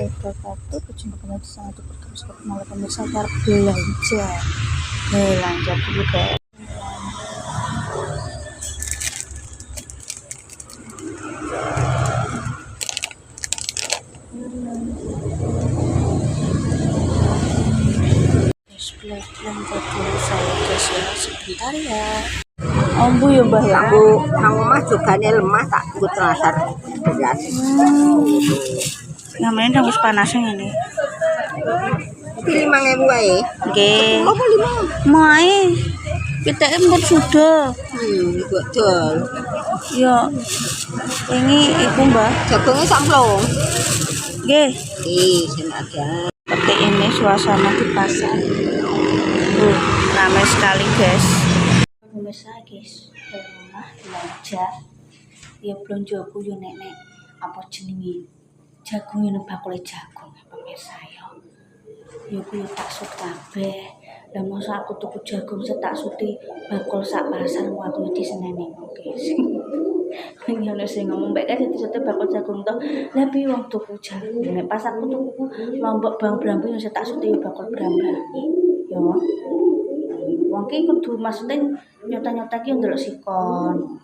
wabarakatuh. Berjumpa kembali di channel terus malam pemirsa acara belanja dulu guys. Belanja dulu saya guys ya, sebentar ya. Ambu ya mbah ya. Kamu mah juga lemah tak ikut terasar. Namanya tembus panasnya ini. Tapi 5.000 wae. Nggih. Apa 5? Mae. Kita impor sudah. Betul. Ya. Ini ibu mbah. Jagungnya samplong. Nggih. Sini aja. Seperti ini suasana di pasar. Ramai sekali guys. Pemirsa guys, di rumah belanja. Ya belanja aku yo nenek apa jenenge? Jagung yang bakul jagung pemirsa ya. Ya aku tak sut kabeh. Lah masa aku tuku jagung tak suti bakul sak pasar aku di senene guys. Ya ono sing ngomong mbek kan disute bakul jagung to. Lah piye wong tuku jagung? Nek pas aku tuku lombok bang brambu yo tak suti bakul brambang. Ya. Wong ki kudu maksudnya nyota-nyota ki ndelok sikon.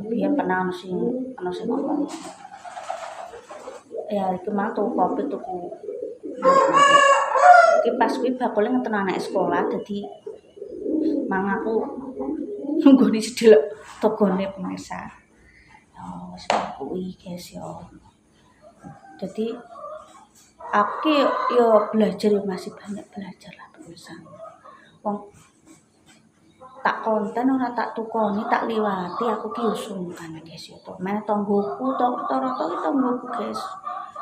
Biyen pernah ono sing ngomong. Ya itu mah tuku kopi tuku. Ki pas kuwi bakule ngeten anak sekolah dadi mang aku nunggu di sedelok togone pemirsa. Oh, wis kuwi guys ya. Jadi aku yo belajar masih banyak belajar lah pemirsa. Wong tak konten ora tak tukoni tak liwati aku ki sungkan guys ya to. Meneh tanggoku to rata-rata ki tanggoku guys.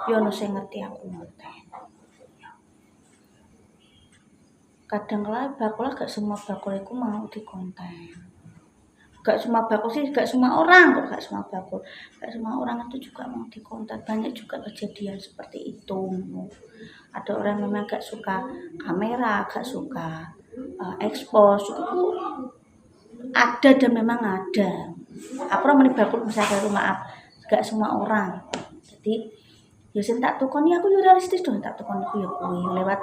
Yo ono sing ngerti aku konten. Kadang kala bakul gak semua bakul iku mau dikonten. Gak semua bakul sih, gak semua orang kok gak semua bakul. Gak semua orang itu juga mau dikonten. Banyak juga kejadian seperti itu. Ada orang memang gak suka kamera, gak suka expose itu ada dan memang ada. Aku ora meni bakul misalnya maaf, gak semua orang. Jadi ya sing tak tukoni aku yo realistis dong tak tukoni ku yo kuwi lewat.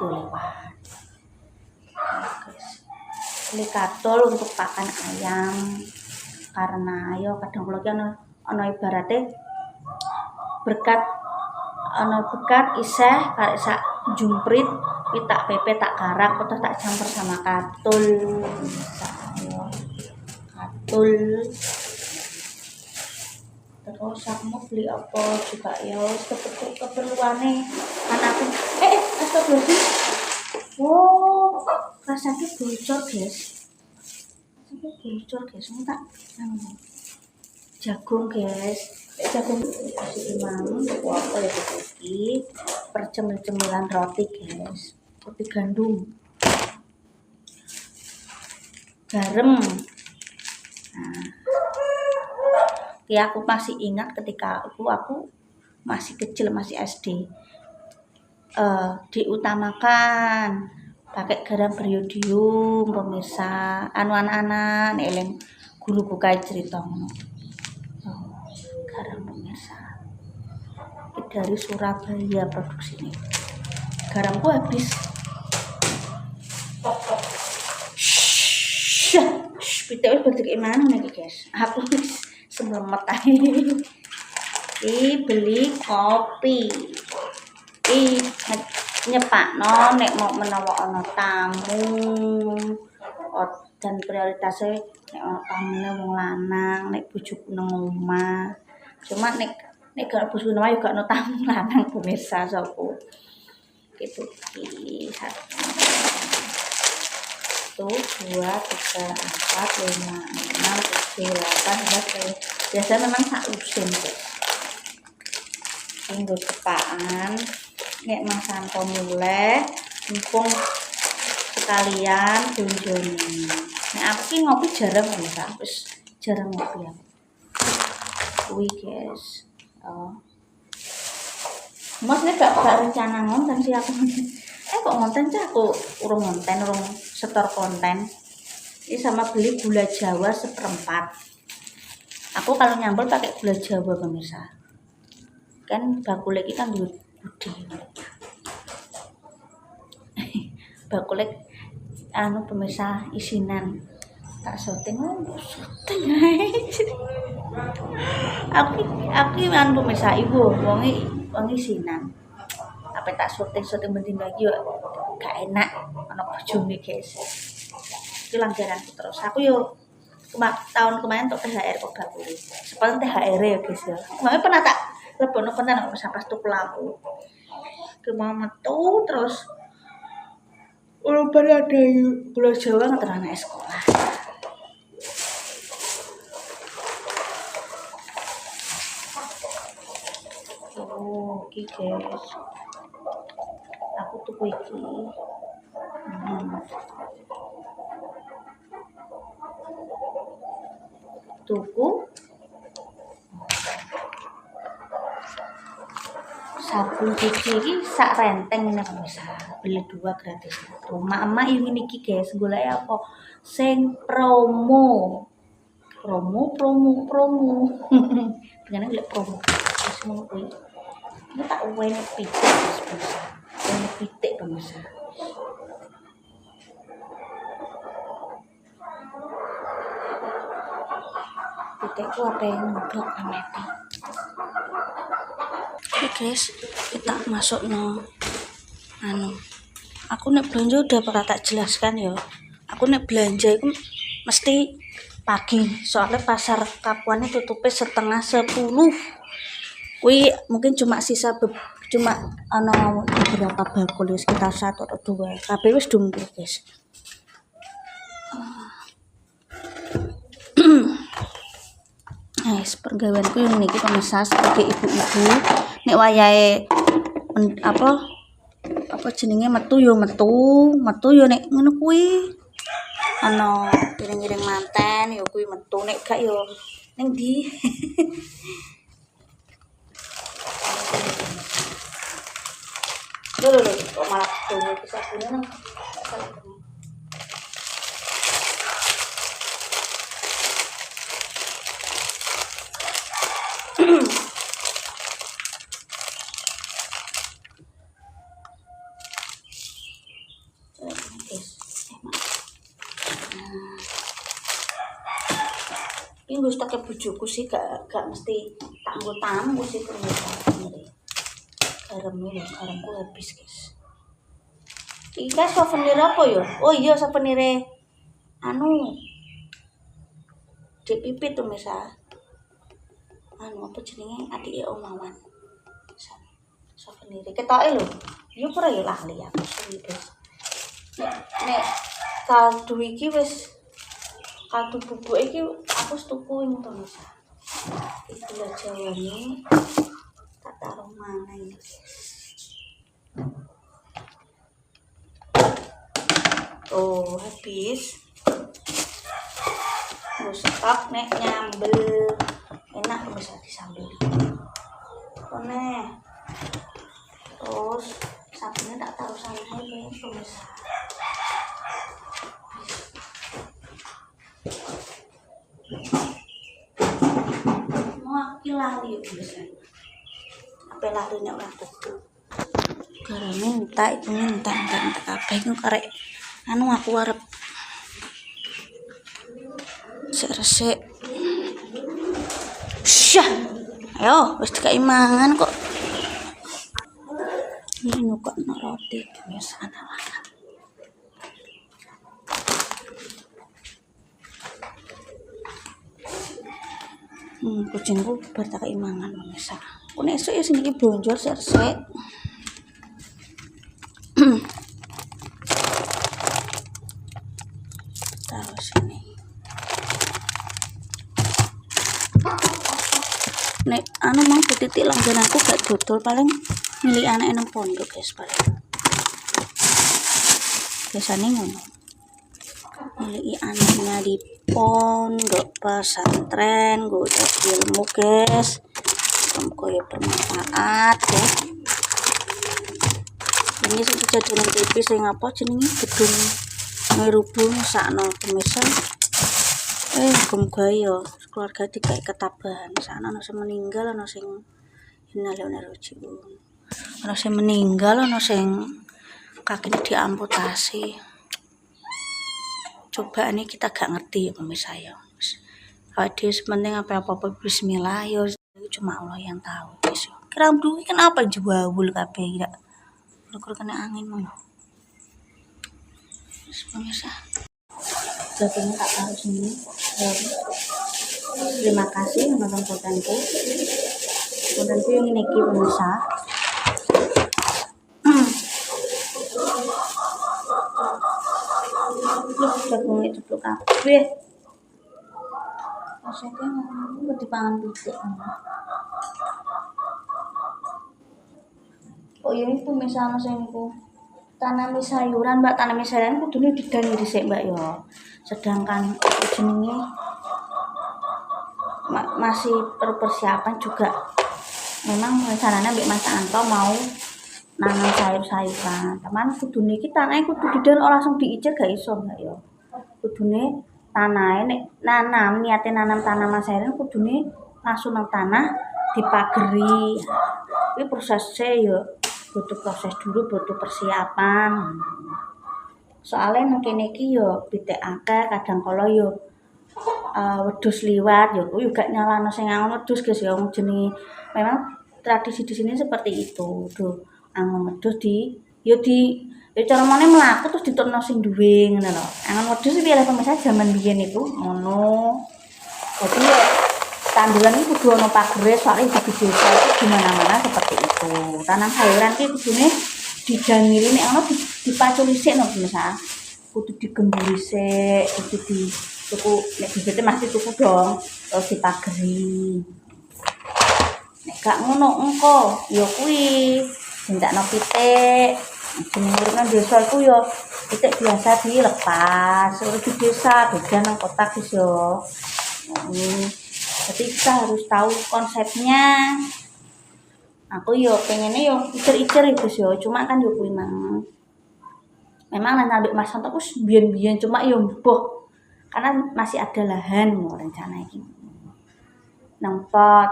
Beli kadol untuk pakan ayam karena yo kadang kala ki ana ibarate berkat iseh karek sak jumprit ki tak pepe tak karak terus tak campur sama katul terus aku mau beli apa juga ya keperluannya anakku astagfirullahaladzim. Oh rasanya bocor guys tak jagung guys jagung kasih imam apa ya iki percemil-cemilan roti guys roti gandum garam. Nah ya aku masih ingat ketika aku masih kecil masih SD diutamakan pakai garam beriodium pemirsa anak-anak eleng guru buka cerita garam pemirsa dari Surabaya produksinya garamku habis pitake balik mana nih guys aku semlemet aja beli kopi nyepakno nek mau menawa ana tamu dan prioritasnya nek ana tamune wong lanang nek bojoku nang omah cuma nek gak bojoku nang omah yo gak ana tamu lanang pemirsa sapa gitu ki 1 2 3 4 5 6 7 8 9 biasanya memang sak lusin minggu depan nek Mas Santo mulai mumpung sekalian kunjungi. Nek aku sih ngopi jarang bisa, jarang ngopi aku. Kuwi guys. Mas nek gak rencana ngonten sih aku. Kok ngonten sih aku urung ngonten, urung setor konten. Ini sama beli gula Jawa 1/4. Aku kalau nyambel pakai gula Jawa pemirsa. Kan bakule iki kan duwe budi. Bakule anu pemirsa isinan tak syuting ae. Aku anu pemirsa ibu wong isinan. Apa tak syuting bendina iki yo gak enak ana bojone guys. Itu langgananku terus. Aku yo tahun kemarin untuk THR kok bakule. Sepadan THR ya guys ya. Kemarin pernah tak lebono konten sampai tuku lampu. Kemau metu terus walaupun ada Pulau Jawa ngeter anak sekolah. Oh, iki guys. Aku tuku iki. Tuku sabun cuci iki sak renteng nih pemirsa. Beli 2 gratis. Emak-emak yang ini guys, golek apa? Sing promo. Dengan golek promo. Wis ngono kuwi. Ini tak uwene pitik pemirsa. Uwene pitik pemirsa. Pitikku apa yang ngeblok ameti. Oke guys, kita masuk aku nek belanja udah pernah tak jelaskan ya. Aku nek belanja itu mesti pagi, soalnya pasar Kapuannya tutupnya 9:30. Kui mungkin cuma sisa beberapa bakul sekitar 1 atau 2. Kabeh wis dumbuh guys. Pergaweanku yang niki pemirsa sebagai ibu-ibu nek wayahe apa jenenge metu yo nek ngono kuwi ana iring-iring manten yo kuwi metu nek gak yo ning ndi. Lho kok malah dene iki sabune nang ini gue tak bojoku sih gak mesti tak nggo tamu sih permintaan garamku habis guys. Iki guys souvenir apa ya? Oh iya souvenir Dek Pipit tuh misal apa jenenge adike Om Mawan. Souvenir ketoke lho. Yo ora ya lali aku suwi guys. Nek kaldu iki wis kaldu bubuk iki aku tuku ing to misal. Iki lho Jawane tak taruh mana ini. Oh habis. Terus stok nek nyambel enak bisa disambel. Kone. Terus sabunnya tak taruh sana ini pemirsa. Mau aku lali pemirsa. Apa larinya orang tuku. Gara minta kabeh iku karek aku arep resik. Syah. Ayo, wis dikai mangan kok. Ini kok roti biasa anak-anak. Kucingku bar tak kai mangan biasa. Aku nek esuk ya sing iki bonjol resik. Taruh sini. Nek mau titik langgananku gak dodol paling milih anak nang pondok guys paling. Biasanya ngono. Milih anaknya di pondok pesantren, gue udah ilmu guys. Semoga ya bermanfaat ya. Ini sudah kejadian TV sing apa jenenge gedung ngerubung sakno pemirsa. Muga ya keluarga dikai ketabahan. Sakno ana sing meninggal ana sing Innalillahi rajiun. Ana sing meninggal, ana sing kakinya diamputasi. Coba ini kita gak ngerti ya pemirsa ya. Awake dhewe sepenting apa-apa bismillah ya cuma Allah yang tahu guys. Kira dulu kenapa jebul kabeh ya. Kalau kena angin mah. Pemirsa. Jadinya tak taruh sini. Terima kasih menonton kontenku. Kontenku yang ini pemirsa. Jagung itu tuh kabeh. Maksudnya aku dipangan pitik. Oh iya itu misalnya senku tanami sayuran mbak, tanami sayuran kudune didani dhisik mbak ya. Sedangkan jenenge masih persiapan juga. Memang rencananya mbak Mas Anto mau nanam sayur-sayuran. Teman kudune iki tanahe kudu didel ora langsung diicir gak iso mbak ya. Kudune tanahe nek nanam niate nanam tanaman sayuran kudune langsung nang tanah dipageri. Kuwi prosesnya ya butuh proses dulu, butuh persiapan. Soalnya nang kene iki yo pitik akeh, kadang kala yo wedhus liwat yo kuwi gak nyalano sing angon wedhus guys ya jenenge. Memang tradisi di sini seperti itu. Tuh, angon wedhus ya cara mene mlaku terus diturno sing duwe ngono lho. Angon wedhus iki oleh pemirsa jaman biyen iku ngono. Jadi ya tanduran itu kudu ono pagere soalnya di desa itu di mana-mana seperti itu. Tanam sayuran iki kudune didangiri nek ono dipaculi sik no pemirsa. Kudu digemburi sik, kudu tuku nek bibite mesti tuku dong, terus dipageri. Nek gak ngono engko ya kuwi dindakno pitik. Jenenge urip desa iku ya pitik biasa dilepas. Urip di desa beda nang kota guys yo. Jadi kita harus tahu konsepnya. Aku yo pengennya yo icer-icer itu sih, cuma kan yo kuwi memang nanti Mas Santo ku biyen-biyen cuma yo mbuh karena masih ada lahan yo rencana iki. Nang pot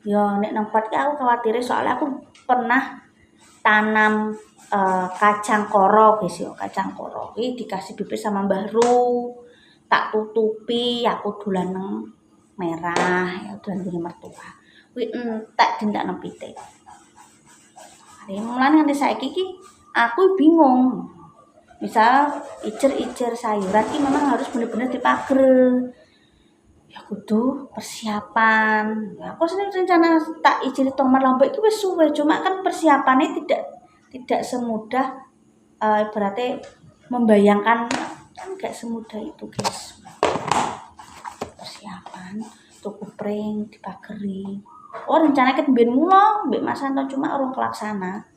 yo nek nang pot ki aku khawatir soalnya aku pernah tanam kacang koro guys yo, kacang koro iki dikasih bibit sama Mbah Ru. Tak tutupi aku dolan nang merah ya dolan gune mertua. Kuwi entek dindakno pitik. Mulane nganti saiki iki aku bingung. Misal icer-icer sayuran iki memang harus bener-bener dipager. Ya kudu persiapan. Ya aku sendiri rencana tak iceri tomat lombok iki wis suwe, cuma kan persiapannya tidak semudah berarti membayangkan kan gak semudah itu guys. Persiapan tuku pring dipageri. Oh rencana ket mbiyen mula mbek Mas Santo cuma urung kelaksana.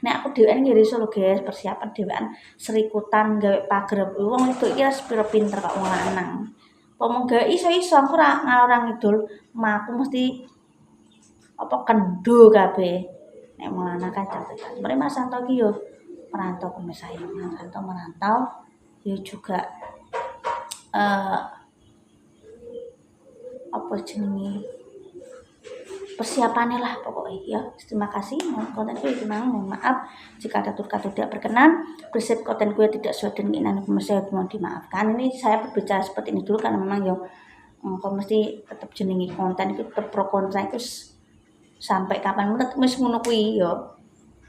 Nek aku dhewean nggih iso lho guys, persiapan dhewean serikutan gawe pager. Wong itu iki sepiro pinter kok wong lanang. Pomong gawe iso-iso aku ora ngalor ngidul, aku mesti apa kendo kabeh. Nek wong lanang kan catetan. Mrene Mas Santo iki yo merantau pemirsa ya, merantau ya juga apa jenenge persiapannya lah pokoknya ya. Terima kasih kontenku itu mohon maaf jika ada kata tidak berkenan, prinsip kontenku tidak sesuai dengan keinginan pemirsa mohon dimaafkan. Ini saya berbicara seperti ini dulu karena memang yo kok mesti tetap jenengi konten itu tetap pro kontra itu sampai kapan tetap wis ngono kuwi yo.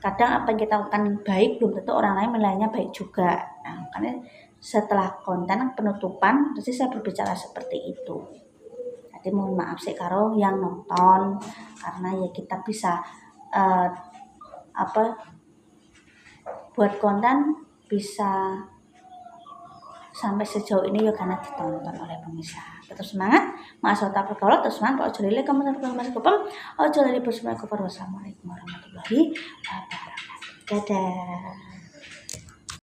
Kadang apa yang kita lakukan baik belum tentu orang lain menilainya baik juga. Nah, makanya setelah konten penutupan pasti saya berbicara seperti itu. Jadi mohon maaf sih karo yang nonton karena ya kita bisa buat konten bisa sampai sejauh ini ya karena ditonton oleh pemirsa. Tetap semangat, masuk tak perkara terus semangat. Ojo lele kamu sampai masuk kupam. Ojo lele bersama kupar. Wassalamualaikum warahmatullahi wabarakatuh. Dadah.